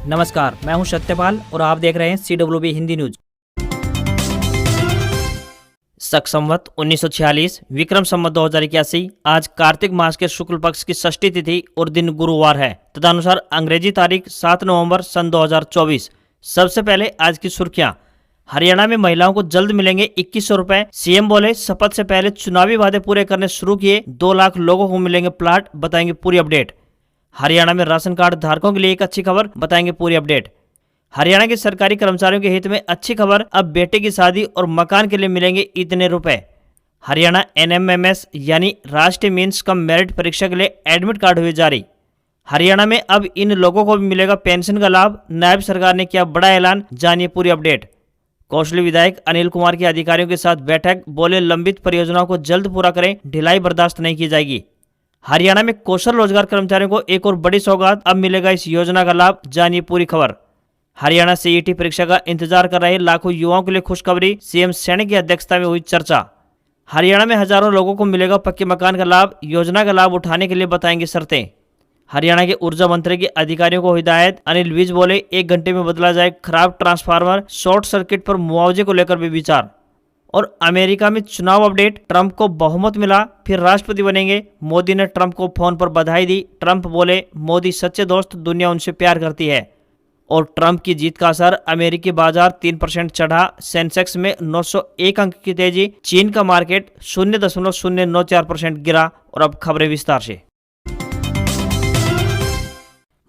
नमस्कार, मैं हूं सत्यपाल और आप देख रहे हैं CWB हिंदी न्यूज। शक संवत 1946 विक्रम संवत 2081 आज कार्तिक मास के शुक्ल पक्ष की षष्ठी तिथि और दिन गुरुवार है। तदनुसार अंग्रेजी तारीख 7 नवंबर सन 2024। सबसे पहले आज की सुर्खियां। हरियाणा में महिलाओं को जल्द मिलेंगे 2100 रुपए। सीएम बोले शपथ से पहले चुनावी वादे पूरे करने शुरू किए, 2 लाख लोगों को मिलेंगे प्लाट। बताएंगे पूरी अपडेट। हरियाणा में राशन कार्ड धारकों के लिए एक अच्छी खबर। बताएंगे पूरी अपडेट। हरियाणा के सरकारी कर्मचारियों के हित में अच्छी खबर, अब बेटे की शादी और मकान के लिए मिलेंगे इतने रुपए। हरियाणा NMMS यानी राष्ट्रीय मीन्स कम मेरिट परीक्षा के लिए एडमिट कार्ड हुए जारी। हरियाणा में अब इन लोगों को भी मिलेगा पेंशन का लाभ। नायब सरकार ने किया बड़ा ऐलान। जानिए पूरी अपडेट। कौशली विधायक अनिल कुमार की अधिकारियों के साथ बैठक, बोले लंबित परियोजनाओं को जल्द पूरा करें, ढिलाई बर्दाश्त नहीं की जाएगी। हरियाणा में कौशल रोजगार कर्मचारियों को एक और बड़ी सौगात, अब मिलेगा इस योजना का लाभ। जानिए पूरी खबर। हरियाणा CET परीक्षा का इंतजार कर रहे लाखों युवाओं के लिए खुशखबरी, CM सैनी की अध्यक्षता में हुई चर्चा। हरियाणा में हजारों लोगों को मिलेगा पक्के मकान का लाभ। योजना का लाभ उठाने के लिए बताएंगे शर्तें। हरियाणा के ऊर्जा मंत्री के अधिकारियों को हिदायत, अनिल विज बोले 1 घंटे में बदला जाए खराब ट्रांसफार्मर। शॉर्ट सर्किट पर मुआवजे को लेकर भी विचार। और अमेरिका में चुनाव अपडेट, ट्रंप को बहुमत मिला, फिर राष्ट्रपति बनेंगे। मोदी ने ट्रंप को फोन पर बधाई दी। ट्रंप बोले मोदी सच्चे दोस्त, दुनिया उनसे प्यार करती है। और ट्रंप की जीत का असर, अमेरिकी बाजार 3% चढ़ा, सेंसेक्स में 901 अंक की तेजी। चीन का मार्केट 0.094% गिरा। और अब खबरें विस्तार से।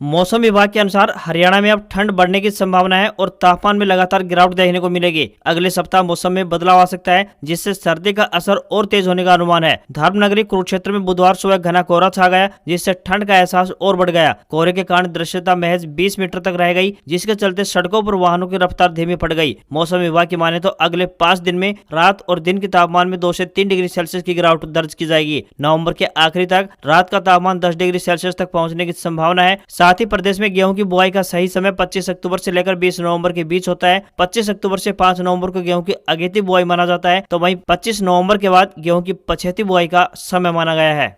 मौसम विभाग के अनुसार हरियाणा में अब ठंड बढ़ने की संभावना है और तापमान में लगातार गिरावट देखने को मिलेगी। अगले सप्ताह मौसम में बदलाव आ सकता है, जिससे सर्दी का असर और तेज होने का अनुमान है। धर्मनगरी कुरुक्षेत्र में बुधवार सुबह घना कोहरा छा गया, जिससे ठंड का एहसास और बढ़ गया। कोहरे के कारण दृश्यता महज 20 मीटर तक रह गई, जिसके चलते सड़कों पर वाहनों की रफ्तार धीमी पड़ गई। मौसम विभाग की माने तो अगले 5 दिन में रात और दिन के तापमान में 2 से 3 डिग्री सेल्सियस की गिरावट दर्ज की जाएगी। नवंबर के आखिरी तक रात का तापमान 10 डिग्री सेल्सियस तक पहुंचने की संभावना है। साथ ही प्रदेश में गेहूं की बुआई का सही समय 25 अक्टूबर से लेकर 20 नवंबर के बीच होता है। 25 अक्टूबर से 5 नवंबर को गेहूं की अगेती बुआई माना जाता है, तो वहीं 25 नवंबर के बाद गेहूं की पछेती बुआई का समय माना गया है।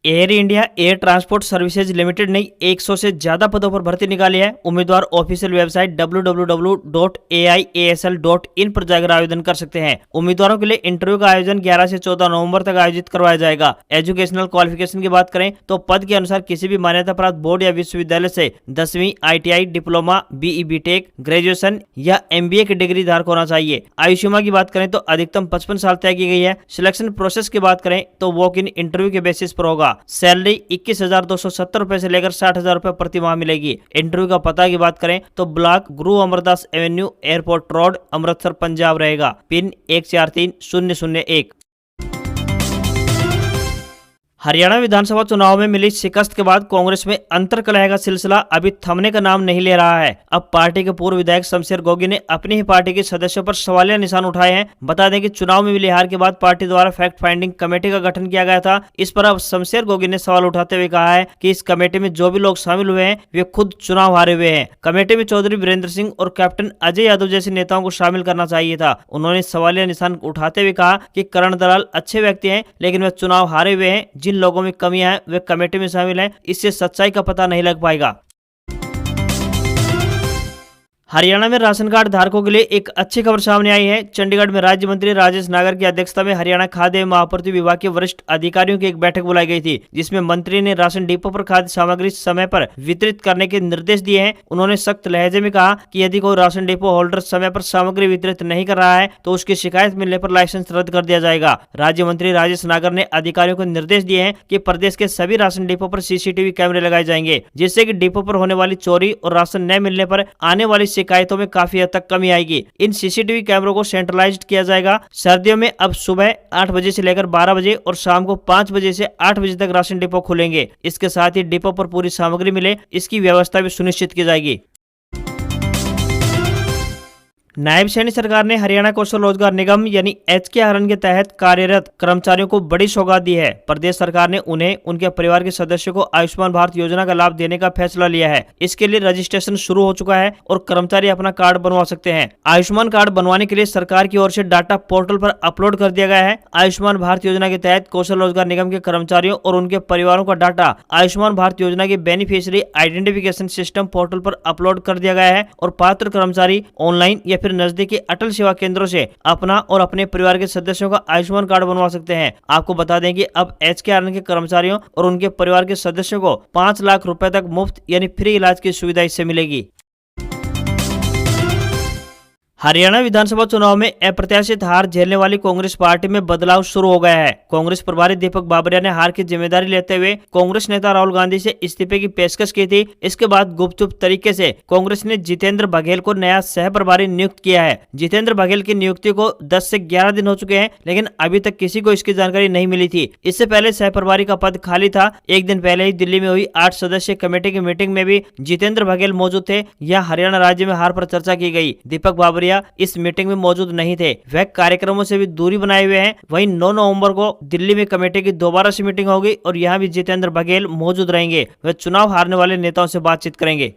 Air India air transport services limited ने 100 से ज्यादा पदों पर भर्ती निकाली है। उम्मीदवार ऑफिशियल वेबसाइट www.aiasl.in पर जाकर आवेदन कर सकते हैं। उम्मीदवारों के लिए इंटरव्यू का आयोजन 11 से 14 नवंबर तक आयोजित करवाया जाएगा। एजुकेशनल क्वालिफिकेशन की बात करें तो पद के अनुसार किसी भी मान्यता प्राप्त बोर्ड या विश्वविद्यालय से 10वीं ITI, diploma, BE, BTech, graduation या MBA की डिग्री धारक होना चाहिए। आयु सीमा की बात करें तो अधिकतम 55 साल तय की गई है। सिलेक्शन प्रोसेस की बात करें तो वॉक इन इंटरव्यू के बेसिस पर होगा। सैलरी 21,270 रुपए से लेकर 60,000 रुपए प्रति माह मिलेगी। इंटरव्यू का पता की बात करें तो ब्लॉक गुरु Amar Das Avenue, airport road, Amritsar, Punjab रहेगा। पिन 143001। हरियाणा विधानसभा चुनाव में मिली शिकस्त के बाद कांग्रेस में अंतर्कलह का सिलसिला अभी थमने का नाम नहीं ले रहा है। अब पार्टी के पूर्व विधायक शमशेर गोगी ने अपनी ही पार्टी के सदस्यों पर सवालिया निशान उठाए हैं। बता दें कि चुनाव में मिली हार के बाद पार्टी द्वारा फैक्ट फाइंडिंग कमेटी का गठन किया गया था। इस पर अब शमशेर गोगी ने सवाल उठाते हुए कहा है कि इस कमेटी में जो भी लोग शामिल हुए हैं वे खुद चुनाव हारे हुए हैं। कमेटी में चौधरी वीरेंद्र सिंह और कैप्टन अजय यादव जैसे नेताओं को शामिल करना चाहिए था। उन्होंने सवालिया निशान उठाते हुए कहा कि करण दलाल अच्छे व्यक्ति हैं, लेकिन वे चुनाव हारे हुए हैं। जिन लोगों में कमियां हैं वे कमेटी में शामिल हैं, इससे सच्चाई का पता नहीं लग पाएगा। हरियाणा में राशन कार्ड धारकों के लिए एक अच्छी खबर सामने आई है। चंडीगढ़ में राज्य मंत्री राजेश नागर की अध्यक्षता में हरियाणा खाद्य एवं आपूर्ति विभाग के वरिष्ठ अधिकारियों की एक बैठक बुलाई गई थी, जिसमें मंत्री ने राशन डिपो पर खाद्य सामग्री समय पर वितरित करने के निर्देश दिए हैं। उन्होंने सख्त लहजे में कहा कि यदि कोई राशन डिपो होल्डर समय पर सामग्री वितरित नहीं कर रहा है तो उसकी शिकायत मिलने पर लाइसेंस रद्द कर दिया जाएगा। राज्य मंत्री राजेश नागर ने अधिकारियों को निर्देश दिए हैं कि प्रदेश के सभी राशन डिपो पर CCTV कैमरे लगाए जाएंगे, जिससे कि डिपो पर होने वाली चोरी और राशन न मिलने पर आने वाली शिकायतों में काफी हद तक कमी आएगी। इन CCTV कैमरों को सेंट्रलाइज्ड किया जाएगा। सर्दियों में अब सुबह 8 बजे से लेकर 12 बजे और शाम को 5 बजे से 8 बजे तक राशन डिपो खुलेंगे। इसके साथ ही डिपो पर पूरी सामग्री मिले, इसकी व्यवस्था भी सुनिश्चित की जाएगी। नायब सैनी सरकार ने हरियाणा कौशल रोजगार निगम यानी HKRN के तहत कार्यरत कर्मचारियों को बड़ी सौगात दी है। प्रदेश सरकार ने उन्हें उनके परिवार के सदस्यों को आयुष्मान भारत योजना का लाभ देने का फैसला लिया है। इसके लिए रजिस्ट्रेशन शुरू हो चुका है और कर्मचारी अपना कार्ड बनवा सकते हैं। आयुष्मान कार्ड बनवाने के लिए सरकार की ओर से डाटा पोर्टल पर अपलोड कर दिया गया है। आयुष्मान भारत योजना के तहत कौशल रोजगार निगम के कर्मचारियों और उनके परिवारों का डाटा आयुष्मान भारत योजना के बेनिफिशियरी आइडेंटिफिकेशन सिस्टम पोर्टल पर अपलोड कर दिया गया है और पात्र कर्मचारी ऑनलाइन या फिर नजदीकी अटल सेवा केंद्रों से अपना और अपने परिवार के सदस्यों का आयुष्मान कार्ड बनवा सकते हैं। आपको बता दें कि अब HKRN के कर्मचारियों और उनके परिवार के सदस्यों को 5 लाख रुपए तक मुफ्त यानी फ्री इलाज की सुविधा इससे मिलेगी। हरियाणा विधानसभा चुनाव में अप्रत्याशित हार झेलने वाली कांग्रेस पार्टी में बदलाव शुरू हो गया है। कांग्रेस प्रभारी दीपक बाबरिया ने हार की जिम्मेदारी लेते हुए कांग्रेस नेता राहुल गांधी से इस्तीफे की पेशकश की थी। इसके बाद गुपचुप तरीके से कांग्रेस ने जितेंद्र बघेल को नया सह प्रभारी नियुक्त किया है। जितेंद्र बघेल की नियुक्ति को 10 से 11 दिन हो चुके हैं, लेकिन अभी तक किसी को इसकी जानकारी नहीं मिली थी। इससे पहले सह प्रभारी का पद खाली था। एक दिन पहले ही दिल्ली में हुई 8 सदस्यीय कमेटी की मीटिंग में भी जितेंद्र बघेल मौजूद थे। यह हरियाणा राज्य में हार पर चर्चा की गई। दीपक बाबरिया इस मीटिंग में मौजूद नहीं थे। वह कार्यक्रमों से भी दूरी बनाए हुए हैं। वहीं 9 नवंबर को दिल्ली में कमेटी की दोबारा से मीटिंग होगी और यहां भी जितेंद्र बघेल मौजूद रहेंगे। वह चुनाव हारने वाले नेताओं से बातचीत करेंगे।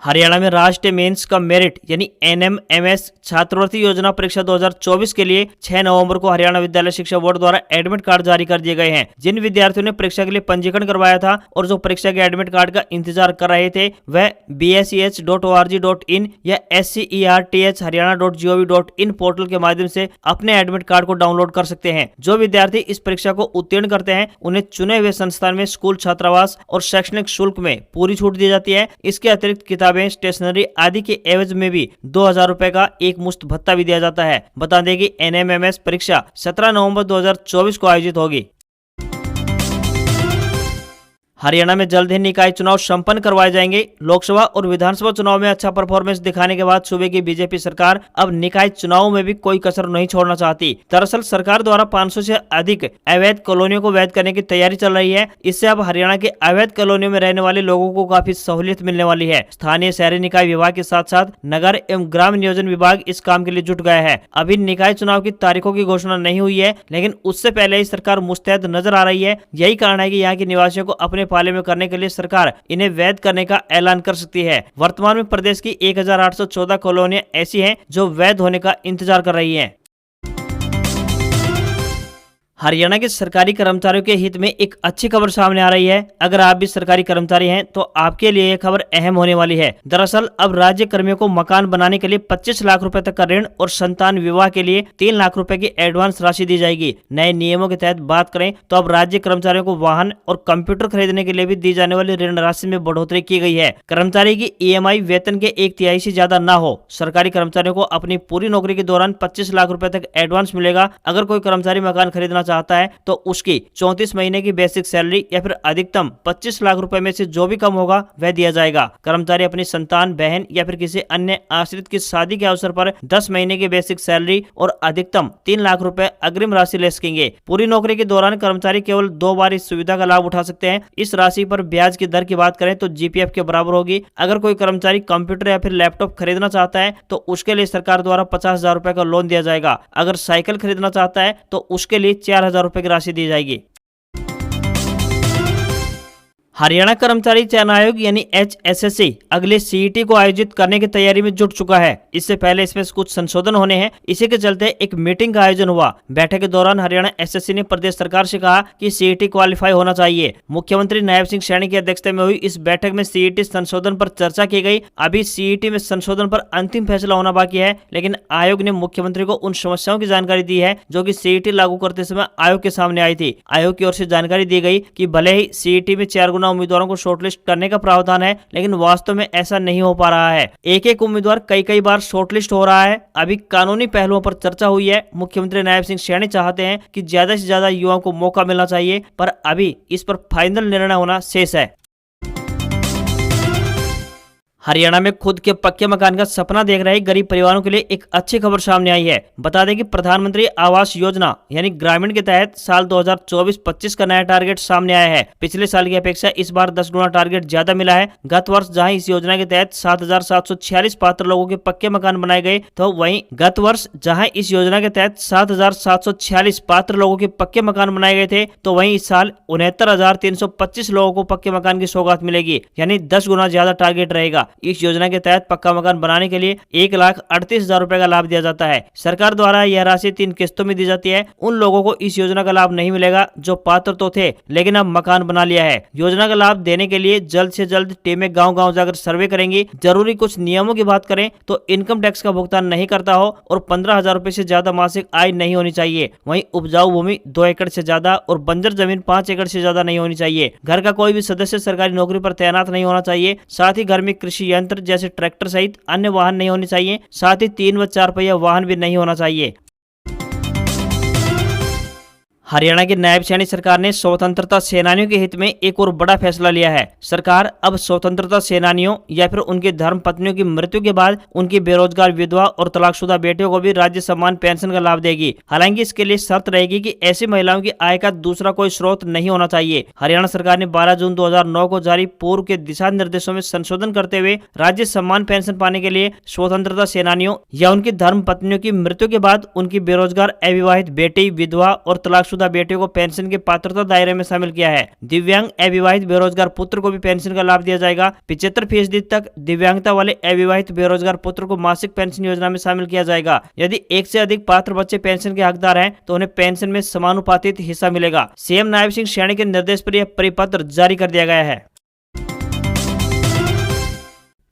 हरियाणा में राष्ट्रीय मेंस का मेरिट यानी NMMS छात्रवृत्ति योजना परीक्षा 2024 के लिए 6 नवंबर को हरियाणा विद्यालय शिक्षा बोर्ड द्वारा एडमिट कार्ड जारी कर दिए गए हैं। जिन विद्यार्थियों ने परीक्षा के लिए पंजीकरण करवाया था और जो परीक्षा के एडमिट कार्ड का इंतजार कर रहे थे, वह bseh.org.in या SCERTH-haryana.gov.in पोर्टल के माध्यम से अपने एडमिट कार्ड को डाउनलोड कर सकते हैं। जो विद्यार्थी इस परीक्षा को उत्तीर्ण करते हैं, उन्हें चुने हुए संस्थान में स्कूल छात्रावास और शैक्षणिक शुल्क में पूरी छूट दी जाती है। इसके अतिरिक्त किताबें, स्टेशनरी आदि के एवज में भी 2000 रुपए का एक मुश्त भत्ता भी दिया जाता है। बता दें कि NMMS परीक्षा 17 नवंबर 2024 को आयोजित होगी। हरियाणा में जल्द ही निकाय चुनाव संपन्न करवाए जाएंगे। लोकसभा और विधानसभा चुनाव में अच्छा परफॉर्मेंस दिखाने के बाद सूबे की बीजेपी सरकार अब निकाय चुनावों में भी कोई कसर नहीं छोड़ना चाहती। दरअसल सरकार द्वारा 500 से अधिक अवैध कॉलोनियों को वैध करने की तैयारी चल रही है। इससे अब हरियाणा के अवैध कॉलोनियों में रहने वाले लोगों को काफी सहूलियत मिलने वाली है। स्थानीय शहरी निकाय विभाग के साथ साथ नगर एवं ग्राम नियोजन विभाग इस काम के लिए जुट गया है। अभी निकाय चुनाव की तारीखों की घोषणा नहीं हुई है, लेकिन उससे पहले ही सरकार मुस्तैद नजर आ रही है। यही कारण है कि यहाँ के निवासियों को अपने पाले में करने के लिए सरकार इन्हें वैध करने का ऐलान कर सकती है। वर्तमान में प्रदेश की 1814 कॉलोनियां ऐसी हैं जो वैध होने का इंतजार कर रही हैं। हरियाणा के सरकारी कर्मचारियों के हित में एक अच्छी खबर सामने आ रही है। अगर आप भी सरकारी कर्मचारी हैं तो आपके लिए यह खबर अहम होने वाली है। दरअसल अब राज्य कर्मियों को मकान बनाने के लिए 25 लाख रुपए तक का ऋण और संतान विवाह के लिए 3 लाख रुपए की एडवांस राशि दी जाएगी। नए नियमों के तहत बात करें तो अब राज्य कर्मचारियों को वाहन और कंप्यूटर खरीदने के लिए भी दी जाने वाली ऋण राशि में बढ़ोतरी की गई है। कर्मचारी की EMI वेतन के 1/3 से ज्यादा न हो। सरकारी कर्मचारियों को अपनी पूरी नौकरी के दौरान 25 लाख रुपए तक एडवांस मिलेगा। अगर कोई कर्मचारी मकान खरीदना चाहता है तो उसकी 34 महीने की बेसिक सैलरी या फिर अधिकतम 25 लाख रुपए में से जो भी कम होगा वह दिया जाएगा। कर्मचारी अपनी संतान, बहन या फिर किसी अन्य आश्रित की शादी के अवसर पर 10 महीने की बेसिक सैलरी और अधिकतम 3 लाख रुपए अग्रिम राशि ले सकेंगे। पूरी नौकरी के दौरान कर्मचारी केवल 2 बार इस सुविधा का लाभ उठा सकते हैं। इस राशि पर ब्याज की दर की बात करें तो GPF के बराबर होगी। अगर कोई कर्मचारी कंप्यूटर या फिर लैपटॉप खरीदना चाहता है तो उसके लिए सरकार द्वारा 50,000 रुपए का लोन दिया जाएगा। अगर साइकिल खरीदना चाहता है तो उसके लिए 4,000 रुपए की राशि दी जाएगी। हरियाणा कर्मचारी चयन आयोग यानी HSSC अगले CET को आयोजित करने की तैयारी में जुट चुका है। इससे पहले इसमें कुछ संशोधन होने हैं। इसी के चलते एक मीटिंग का आयोजन हुआ। बैठक के दौरान हरियाणा SSC ने प्रदेश सरकार से कहा कि CET क्वालिफाई होना चाहिए। मुख्यमंत्री नायब सिंह सैनी की अध्यक्षता में हुई इस बैठक में CET संशोधन पर चर्चा की गई। अभी CET में संशोधन पर अंतिम फैसला होना बाकी है, लेकिन आयोग ने मुख्यमंत्री को उन समस्याओं की जानकारी दी है जो कि CET लागू करते समय आयोग के सामने आई थी। आयोग की ओर से जानकारी दी गई कि भले ही CET में 4 गुना उम्मीदवारों को शॉर्टलिस्ट करने का प्रावधान है, लेकिन वास्तव में ऐसा नहीं हो पा रहा है। एक उम्मीदवार कई बार शॉर्टलिस्ट हो रहा है। अभी कानूनी पहलुओं पर चर्चा हुई है। मुख्यमंत्री नायब सिंह सैनी चाहते हैं कि ज्यादा से ज्यादा युवाओं को मौका मिलना चाहिए, पर अभी इस पर फाइनल निर्णय होना शेष है। हरियाणा में खुद के पक्के मकान का सपना देख रहे गरीब परिवारों के लिए एक अच्छी खबर सामने आई है। बता दें कि प्रधानमंत्री आवास योजना यानी ग्रामीण के तहत साल 2024-25 का नया टारगेट सामने आया है। पिछले साल की अपेक्षा इस बार 10 गुना टारगेट ज्यादा मिला है। गत वर्ष जहां इस योजना के तहत 7,746 पात्र लोगों के पक्के मकान बनाए गए, तो वहीं गत वर्ष जहां इस योजना के तहत 7,746 पात्र लोगों के पक्के मकान बनाए गए थे, तो वहीं इस साल 69,325 लोगों को पक्के मकान की सौगात मिलेगी, यानी 10 गुना ज्यादा टारगेट रहेगा। इस योजना के तहत पक्का मकान बनाने के लिए 1,38,000 रुपए का लाभ दिया जाता है। सरकार द्वारा यह राशि 3 किस्तों में दी जाती है। उन लोगों को इस योजना का लाभ नहीं मिलेगा जो पात्र तो थे लेकिन अब मकान बना लिया है। योजना का लाभ देने के लिए जल्द से जल्द टीमें गांव-गांव जाकर सर्वे करेंगी। जरूरी कुछ नियमों की बात करें तो इनकम टैक्स का भुगतान नहीं करता हो और 15,000 रुपए से ज्यादा मासिक आय नहीं होनी चाहिए। वहीं उपजाऊ भूमि 2 एकड़ से ज्यादा और बंजर जमीन 5 एकड़ से ज्यादा नहीं होनी चाहिए। घर का कोई भी सदस्य सरकारी नौकरी पर तैनात नहीं होना चाहिए। साथ ही घर में कृषि यंत्र जैसे ट्रैक्टर सहित अन्य वाहन नहीं होने चाहिए। साथ ही 3 व 4 पहिया वाहन भी नहीं होना चाहिए। हरियाणा की नायब सैनी सरकार ने स्वतंत्रता सेनानियों के हित में एक और बड़ा फैसला लिया है। सरकार अब स्वतंत्रता सेनानियों या फिर उनकी धर्म पत्नियों की मृत्यु के बाद उनकी बेरोजगार विधवा और तलाकशुदा बेटियों को भी राज्य सम्मान पेंशन का लाभ देगी। हालांकि इसके लिए शर्त रहेगी कि ऐसी महिलाओं की आय का दूसरा कोई स्रोत नहीं होना चाहिए। हरियाणा सरकार ने 12 जून 2009 को जारी पूर्व के दिशा निर्देशों में संशोधन करते हुए राज्य सम्मान पेंशन पाने के लिए स्वतंत्रता सेनानियों या उनकी धर्म पत्नियों की मृत्यु के बाद उनकी बेरोजगार अविवाहित बेटी, विधवा और तलाकशुदा बेटियों को पेंशन के पात्रता दायरे में शामिल किया है। दिव्यांग अविवाहित बेरोजगार पुत्र को भी पेंशन का लाभ दिया जाएगा। 75% तक दिव्यांगता वाले अविवाहित बेरोजगार पुत्र को मासिक पेंशन योजना में शामिल किया जाएगा। यदि एक से अधिक पात्र बच्चे पेंशन के हकदार हैं तो उन्हें पेंशन में समानुपातित हिस्सा मिलेगा। सीएम नायब सिंह सैनी के निर्देश पर यह परिपत्र जारी कर दिया गया है।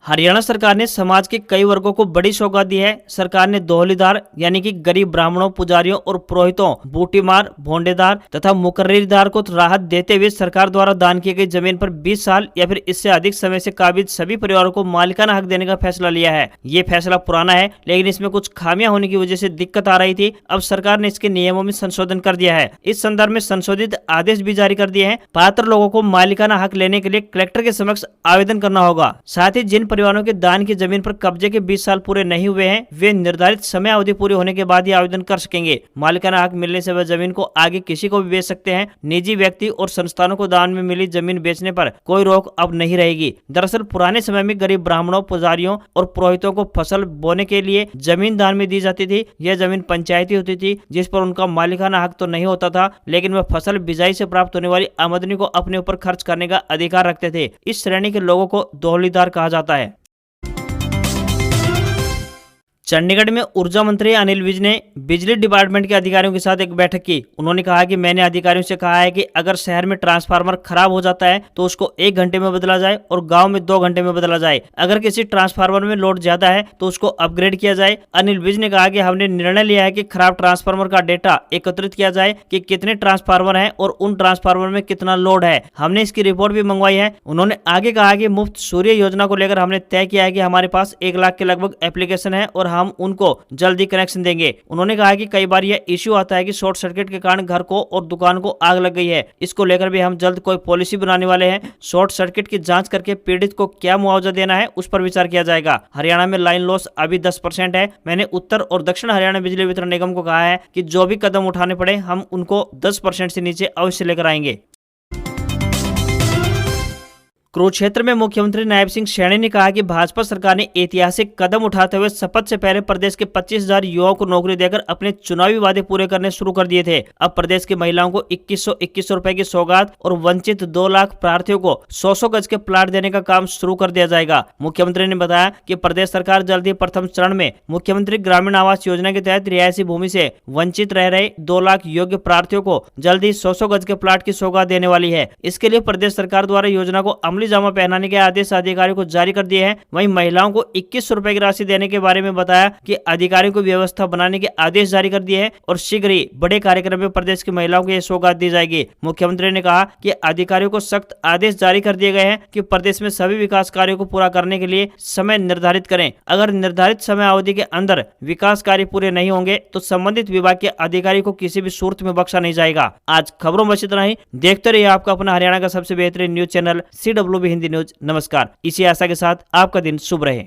हरियाणा सरकार ने समाज के कई वर्गों को बड़ी सौगात दी है। सरकार ने दोहलीदार यानी कि गरीब ब्राह्मणों, पुजारियों और पुरोहितों, बूटीमार, भोंडेदार तथा मुकर्रीदार को राहत देते हुए सरकार द्वारा दान की गई जमीन पर 20 साल या फिर इससे अधिक समय से काबिज सभी परिवारों को मालिकाना हक देने का फैसला लिया है। ये फैसला पुराना है लेकिन इसमें कुछ खामियां होने की वजह से दिक्कत आ रही थी। अब सरकार ने इसके नियमों में संशोधन कर दिया है। इस संदर्भ में संशोधित आदेश भी जारी कर दिए हैं। पात्र लोगों को मालिकाना हक लेने के लिए कलेक्टर के समक्ष आवेदन करना होगा। साथ ही जिन परिवारों के दान की जमीन पर कब्जे के 20 साल पूरे नहीं हुए हैं, वे निर्धारित समय अवधि पूरी होने के बाद ही आवेदन कर सकेंगे। मालिकाना हक मिलने से वह जमीन को आगे किसी को भी बेच सकते हैं। निजी व्यक्ति और संस्थानों को दान में मिली जमीन बेचने पर कोई रोक अब नहीं रहेगी। दरअसल पुराने समय में गरीब ब्राह्मणों, पुजारियों और पुरोहितों को फसल बोने के लिए जमीन दान में दी जाती थी। यह जमीन पंचायती होती थी जिस पर उनका मालिकाना हक तो नहीं होता था, लेकिन वह फसल बिजाई से प्राप्त होने वाली आमदनी को अपने ऊपर खर्च करने का अधिकार रखते थे। इस श्रेणी के लोगों को दोहलीदार कहा जाता है। चंडीगढ़ में ऊर्जा मंत्री अनिल विज ने बिजली डिपार्टमेंट के अधिकारियों के साथ एक बैठक की। उन्होंने कहा कि मैंने अधिकारियों से कहा है कि अगर शहर में ट्रांसफार्मर खराब हो जाता है तो उसको 1 घंटे में बदला जाए और गांव में 2 घंटे में बदला जाए। अगर किसी ट्रांसफार्मर में लोड ज्यादा है तो उसको अपग्रेड किया जाए। अनिल विज ने कहा कि हमने निर्णय लिया है कि खराब ट्रांसफार्मर का डेटा एकत्रित किया जाए कि कितने ट्रांसफार्मर हैं और उन ट्रांसफार्मर में कितना लोड है। हमने इसकी रिपोर्ट भी मंगवाई है। उन्होंने आगे कहा कि मुफ्त सूर्य योजना को लेकर हमने तय किया है कि हमारे पास 1 लाख के लगभग एप्लीकेशन है और हम उनको जल्दी कनेक्शन देंगे। उन्होंने कहा कि कई बार यह इश्यू आता है कि शॉर्ट सर्किट के कारण घर को और दुकान को आग लग गई है। इसको लेकर भी हम जल्द कोई पॉलिसी बनाने वाले हैं। शॉर्ट सर्किट की जांच करके पीड़ित को क्या मुआवजा देना है उस पर विचार किया जाएगा। हरियाणा में लाइन लॉस अभी 10% है। मैंने उत्तर और दक्षिण हरियाणा बिजली वितरण निगम को कहा है कि जो भी कदम उठाने पड़े हम उनको 10% से नीचे अवश्य लेकर आएंगे। कुरुक्षेत्र में मुख्यमंत्री नायब सिंह सैनी ने कहा कि भाजपा सरकार ने ऐतिहासिक कदम उठाते हुए शपथ से पहले प्रदेश के 25,000 युवाओं को नौकरी देकर अपने चुनावी वादे पूरे करने शुरू कर दिए थे। अब प्रदेश की महिलाओं को 2100 रुपए की सौगात और वंचित 2 लाख प्रार्थियों को 100 गज के प्लाट देने का काम शुरू कर दिया जाएगा। मुख्यमंत्री ने बताया कि प्रदेश सरकार जल्द ही प्रथम चरण में मुख्यमंत्री ग्रामीण आवास योजना के तहत रिहायशी भूमि से वंचित रह रहे 2 लाख योग्य प्रार्थियों को जल्द ही 100 गज के प्लाट की सौगात देने वाली है। इसके लिए प्रदेश सरकार द्वारा योजना को अमली जामा पहनाने के आदेश अधिकारियों को जारी कर दिए हैं। वहीं महिलाओं को 2100 रुपए की राशि देने के बारे में बताया कि अधिकारियों को व्यवस्था बनाने के आदेश जारी कर दिए हैं और शीघ्र ही बड़े कार्यक्रम में प्रदेश की महिलाओं को यह सौगात दी जाएगी। मुख्यमंत्री ने कहा कि अधिकारियों को सख्त आदेश जारी कर दिए गए हैं कि प्रदेश में सभी विकास कार्यों को पूरा करने के लिए समय निर्धारित करें। अगर निर्धारित समय अवधि के अंदर विकास कार्य पूरे नहीं होंगे तो संबंधित विभाग के अधिकारी को किसी भी सूरत में बख्शा नहीं जाएगा। आज खबरों में इतना ही। देखते रहिए आपका अपना हरियाणा का सबसे बेहतरीन न्यूज चैनल CW आरलोबी हिंदी न्यूज। नमस्कार। इसी आशा के साथ आपका दिन शुभ रहे।